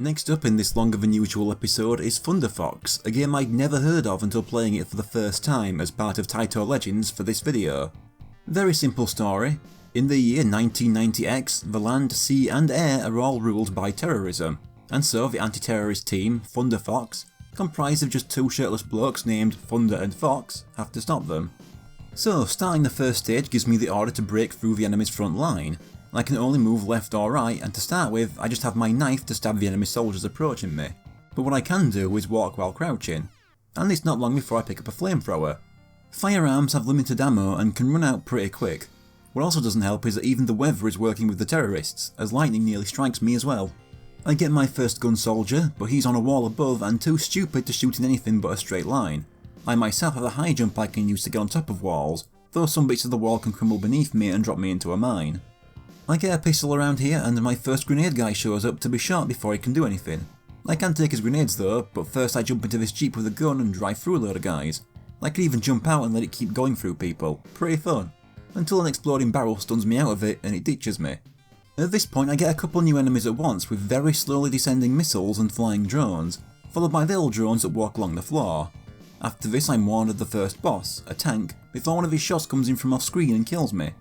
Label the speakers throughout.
Speaker 1: Next up in this longer than usual episode is Thunder Fox, a game I'd never heard of until playing it for the first time as part of Taito Legends for this video. Very simple story. In the year 1990X, the land, sea and air are all ruled by terrorism, and so the anti-terrorist team, Thunder Fox, comprised of just two shirtless blokes named Thunder and Fox, have to stop them. So starting the first stage gives me the order to break through the enemy's front line. I can only move left or right, and to start with I just have my knife to stab the enemy soldiers approaching me, but what I can do is walk while crouching, and it's not long before I pick up a flamethrower. Firearms have limited ammo and can run out pretty quick. What also doesn't help is that even the weather is working with the terrorists, as lightning nearly strikes me as well. I get my first gun soldier, but he's on a wall above and too stupid to shoot in anything but a straight line. I myself have a high jump I can use to get on top of walls, though some bits of the wall can crumble beneath me and drop me into a mine. I get a pistol around here and my first grenade guy shows up to be shot before he can do anything. I can take his grenades though, but first I jump into this jeep with a gun and drive through a load of guys. I can even jump out and let it keep going through people, pretty fun, until an exploding barrel stuns me out of it and it ditches me. At this point I get a couple new enemies at once with very slowly descending missiles and flying drones, followed by little drones that walk along the floor. After this I'm warned of the first boss, a tank, before one of his shots comes in from off screen and kills me.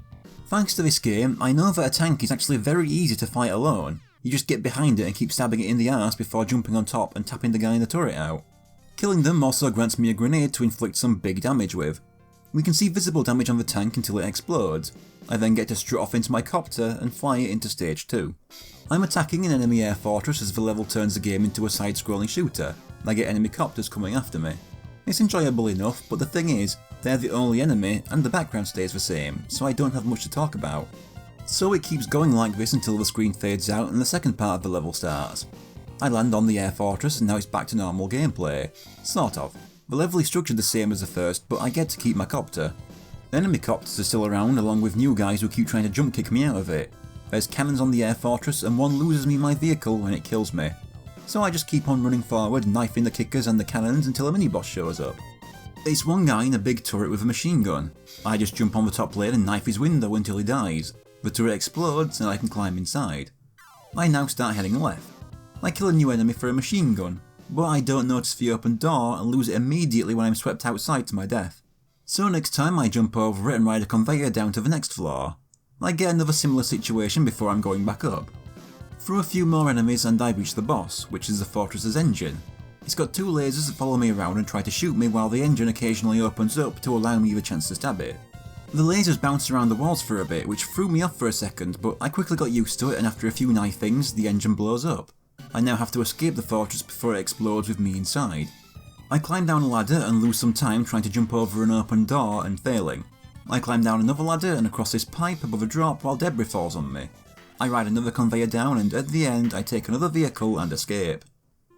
Speaker 1: Thanks to this game, I know that a tank is actually very easy to fight alone. You just get behind it and keep stabbing it in the arse before jumping on top and tapping the guy in the turret out. Killing them also grants me a grenade to inflict some big damage with. We can see visible damage on the tank until it explodes. I then get to strut off into my copter and fly it into stage 2. I'm attacking an enemy air fortress as the level turns the game into a side-scrolling shooter, and I get enemy copters coming after me. It's enjoyable enough, but the thing is, they're the only enemy and the background stays the same, so I don't have much to talk about. So it keeps going like this until the screen fades out and the second part of the level starts. I land on the air fortress and now it's back to normal gameplay. Sort of. The level is structured the same as the first, but I get to keep my copter. Enemy copters are still around along with new guys who keep trying to jump kick me out of it. There's cannons on the air fortress and one loses me my vehicle when it kills me. So I just keep on running forward, knifing the kickers and the cannons until a mini-boss shows up. It's one guy in a big turret with a machine gun. I just jump on the top plane and knife his window until he dies. The turret explodes and I can climb inside. I now start heading left. I kill a new enemy for a machine gun, but I don't notice the open door and lose it immediately when I'm swept outside to my death. So next time I jump over it and ride a conveyor down to the next floor. I get another similar situation before I'm going back up. Through a few more enemies and I reach the boss, which is the fortress's engine. It's got two lasers that follow me around and try to shoot me while the engine occasionally opens up to allow me the chance to stab it. The lasers bounced around the walls for a bit, which threw me off for a second, but I quickly got used to it and after a few knifings, the engine blows up. I now have to escape the fortress before it explodes with me inside. I climb down a ladder and lose some time trying to jump over an open door and failing. I climb down another ladder and across this pipe above a drop while debris falls on me. I ride another conveyor down and at the end I take another vehicle and escape.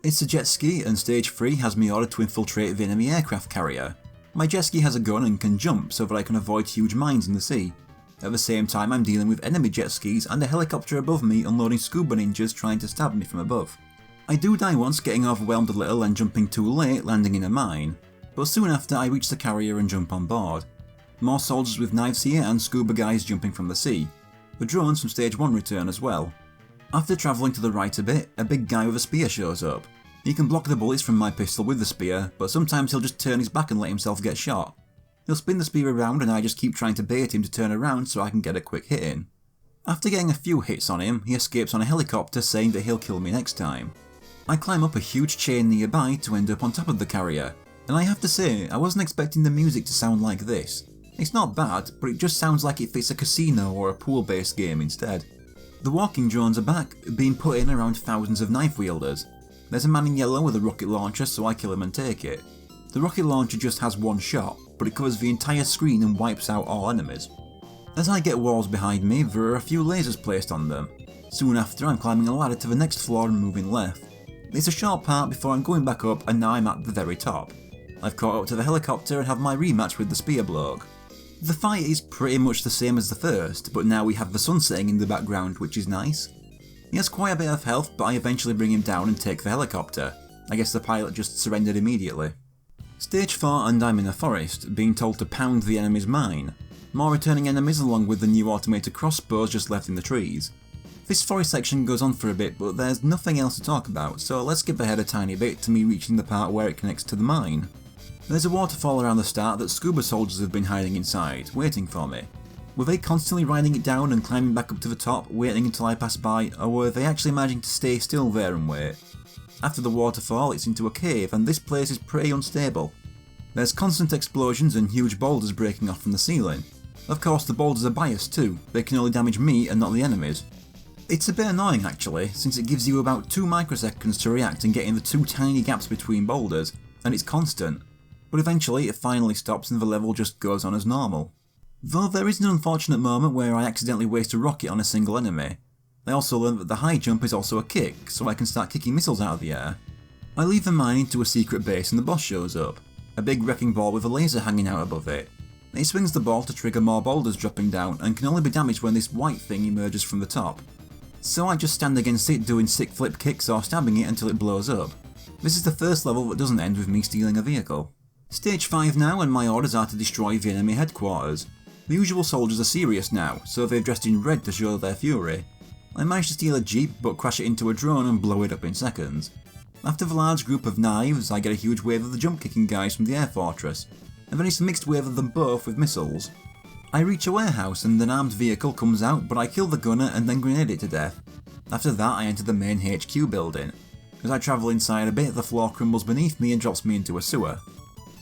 Speaker 1: It's a jet ski and stage 3 has me ordered to infiltrate the enemy aircraft carrier. My jet ski has a gun and can jump so that I can avoid huge mines in the sea. At the same time I'm dealing with enemy jet skis and a helicopter above me unloading scuba ninjas trying to stab me from above. I do die once getting overwhelmed a little and jumping too late landing in a mine, but soon after I reach the carrier and jump on board. More soldiers with knives here and scuba guys jumping from the sea. The drones from stage 1 return as well. After travelling to the right a bit, a big guy with a spear shows up. He can block the bullets from my pistol with the spear, but sometimes he'll just turn his back and let himself get shot. He'll spin the spear around and I just keep trying to bait him to turn around so I can get a quick hit in. After getting a few hits on him, he escapes on a helicopter saying that he'll kill me next time. I climb up a huge chain nearby to end up on top of the carrier, and I have to say, I wasn't expecting the music to sound like this. It's not bad, but it just sounds like it fits a casino or a pool-based game instead. The walking drones are back, being put in around thousands of knife wielders. There's a man in yellow with a rocket launcher so I kill him and take it. The rocket launcher just has one shot, but it covers the entire screen and wipes out all enemies. As I get walls behind me, there are a few lasers placed on them. Soon after I'm climbing a ladder to the next floor and moving left. It's a short part before I'm going back up and now I'm at the very top. I've caught up to the helicopter and have my rematch with the spear bloke. The fight is pretty much the same as the first, but now we have the sun setting in the background, which is nice. He has quite a bit of health, but I eventually bring him down and take the helicopter. I guess the pilot just surrendered immediately. Stage 4 and I'm in a forest, being told to pound the enemy's mine. More returning enemies along with the new automated crossbows just left in the trees. This forest section goes on for a bit, but there's nothing else to talk about, so let's skip ahead a tiny bit to me reaching the part where it connects to the mine. There's a waterfall around the start that scuba soldiers have been hiding inside, waiting for me. Were they constantly riding it down and climbing back up to the top, waiting until I pass by, or were they actually managing to stay still there and wait? After the waterfall, it's into a cave, and this place is pretty unstable. There's constant explosions and huge boulders breaking off from the ceiling. Of course, the boulders are biased too, they can only damage me and not the enemies. It's a bit annoying actually, since it gives you about 2 microseconds to react and get in the 2 tiny gaps between boulders, and it's constant. But eventually it finally stops and the level just goes on as normal. Though there is an unfortunate moment where I accidentally waste a rocket on a single enemy. I also learned that the high jump is also a kick, so I can start kicking missiles out of the air. I leave the mine into a secret base and the boss shows up. A big wrecking ball with a laser hanging out above it. He swings the ball to trigger more boulders dropping down and can only be damaged when this white thing emerges from the top. So I just stand against it doing sick flip kicks or stabbing it until it blows up. This is the first level that doesn't end with me stealing a vehicle. Stage 5 now, and my orders are to destroy the enemy headquarters. The usual soldiers are serious now, so they've dressed in red to show their fury. I managed to steal a jeep but crash it into a drone and blow it up in seconds. After the large group of knives, I get a huge wave of the jump kicking guys from the air fortress, and then it's a mixed wave of them both with missiles. I reach a warehouse and an armed vehicle comes out, but I kill the gunner and then grenade it to death. After that I enter the main HQ building. As I travel inside a bit, the floor crumbles beneath me and drops me into a sewer.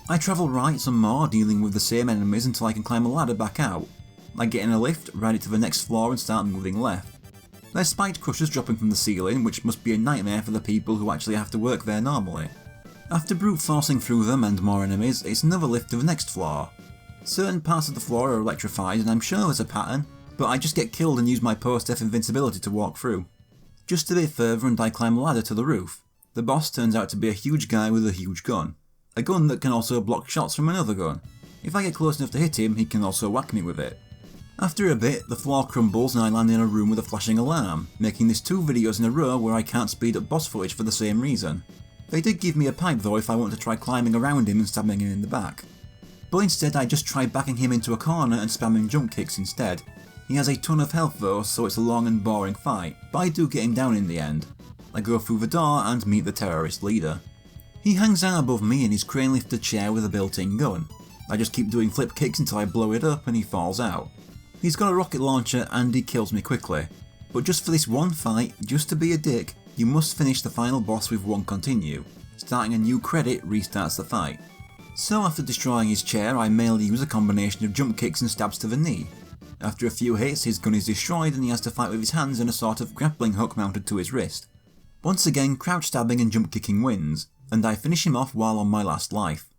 Speaker 1: I travel right some more, dealing with the same enemies until I can climb a ladder back out. I get in a lift, ride it to the next floor and start moving left. There's spiked crushers dropping from the ceiling, which must be a nightmare for the people who actually have to work there normally. After brute forcing through them and more enemies, it's another lift to the next floor. Certain parts of the floor are electrified and I'm sure there's a pattern, but I just get killed and use my post-death invincibility to walk through. Just a bit further and I climb a ladder to the roof. The boss turns out to be a huge guy with a huge gun. A gun that can also block shots from another gun. If I get close enough to hit him, he can also whack me with it. After a bit, the floor crumbles and I land in a room with a flashing alarm, making this 2 videos in a row where I can't speed up boss footage for the same reason. They did give me a pipe though if I want to try climbing around him and stabbing him in the back. But instead I just try backing him into a corner and spamming jump kicks instead. He has a ton of health though, so it's a long and boring fight, but I do get him down in the end. I go through the door and meet the terrorist leader. He hangs out above me in his crane lifted chair with a built-in gun. I just keep doing flip kicks until I blow it up and he falls out. He's got a rocket launcher and he kills me quickly. But just for this one fight, just to be a dick, you must finish the final boss with 1 continue. Starting a new credit restarts the fight. So after destroying his chair, I mainly use a combination of jump kicks and stabs to the knee. After a few hits, his gun is destroyed and he has to fight with his hands and a sort of grappling hook mounted to his wrist. Once again, crouch stabbing and jump kicking wins, and I finish him off while on my last life.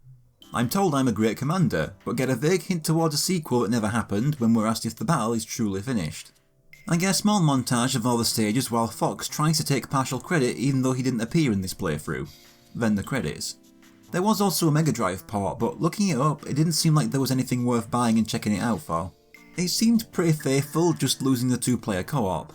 Speaker 1: I'm told I'm a great commander, but get a vague hint towards a sequel that never happened when we're asked if the battle is truly finished. I get a small montage of all the stages while Fox tries to take partial credit even though he didn't appear in this playthrough. Then the credits. There was also a Mega Drive port, but looking it up, it didn't seem like there was anything worth buying and checking it out for. It seemed pretty faithful, just losing the 2-player co-op.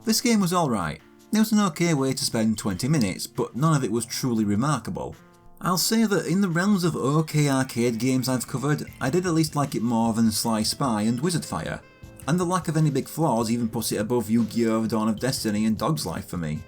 Speaker 1: This game was alright. It was an okay way to spend 20 minutes, but none of it was truly remarkable. I'll say that in the realms of okay arcade games I've covered, I did at least like it more than Sly Spy and Wizard Fire, and the lack of any big flaws even puts it above Yu-Gi-Oh! Dawn of Destiny and Dog's Life for me.